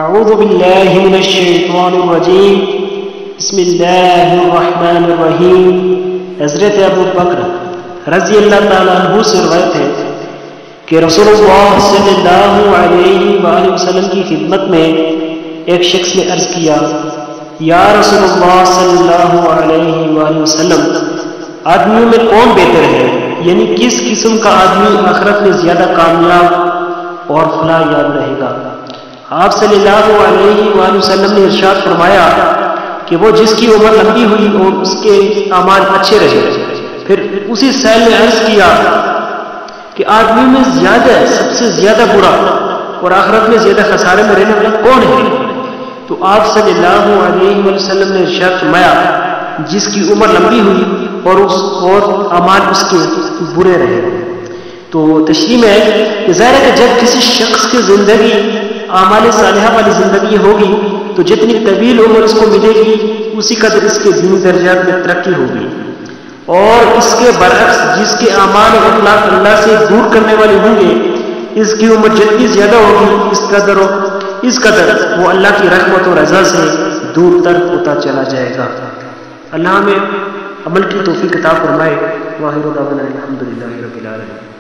اعوذ باللہ من الشیطان الرجیم بسم اللہ الرحمن الرحیم۔ حضرت ابو بکر رضی اللہ تعالیٰ عنہ سے روایت ہے کہ رسول اللہ صلی اللہ علیہ وآلہ وسلم کی خدمت میں ایک شخص نے عرض کیا، یا رسول اللہ صلی اللہ علیہ وآلہ وسلم، آدمیوں میں کون بہتر ہے؟ یعنی کس قسم کا آدمی آخرت میں زیادہ کامیاب اور فلاح یاب رہے گا؟ آپ صلی اللہ علیہ وآلہ وسلم نے ارشاد فرمایا کہ وہ جس کی عمر لمبی ہوئی اور اس کے اعمال اچھے رہے۔ پھر اسی سائل نے عرض کیا کہ آدمی میں سب سے زیادہ برا اور آخرت میں زیادہ خسارے میں رہنے والا کون ہے؟ تو آپ صلی اللہ علیہ وآلہ وسلم نے ارشاد فرمایا، جس کی عمر لمبی ہوئی اور اعمال اس کے برے رہے۔ تو تشریح میں کہ ظاہر ہے کہ جب کسی شخص کی زندگی اعمال صالحہ والی زندگی ہوگی تو جتنی طویل عمر اس کو ملے گی اسی قدر اس کے دینی درجات میں ترقی ہوگی، اور اس کے برعکس جس کے اعمال اور اخلاق اللہ سے دور کرنے والے ہوں گے، اس کی عمر جتنی زیادہ ہوگی اس قدر وہ اللہ کی رحمت و رضا سے دور تر ہوتا چلا جائے گا۔ اللہ ہمیں عمل کی توفیق عطا فرمائے۔ واخر دعوانا الحمدللہ رب العالمین۔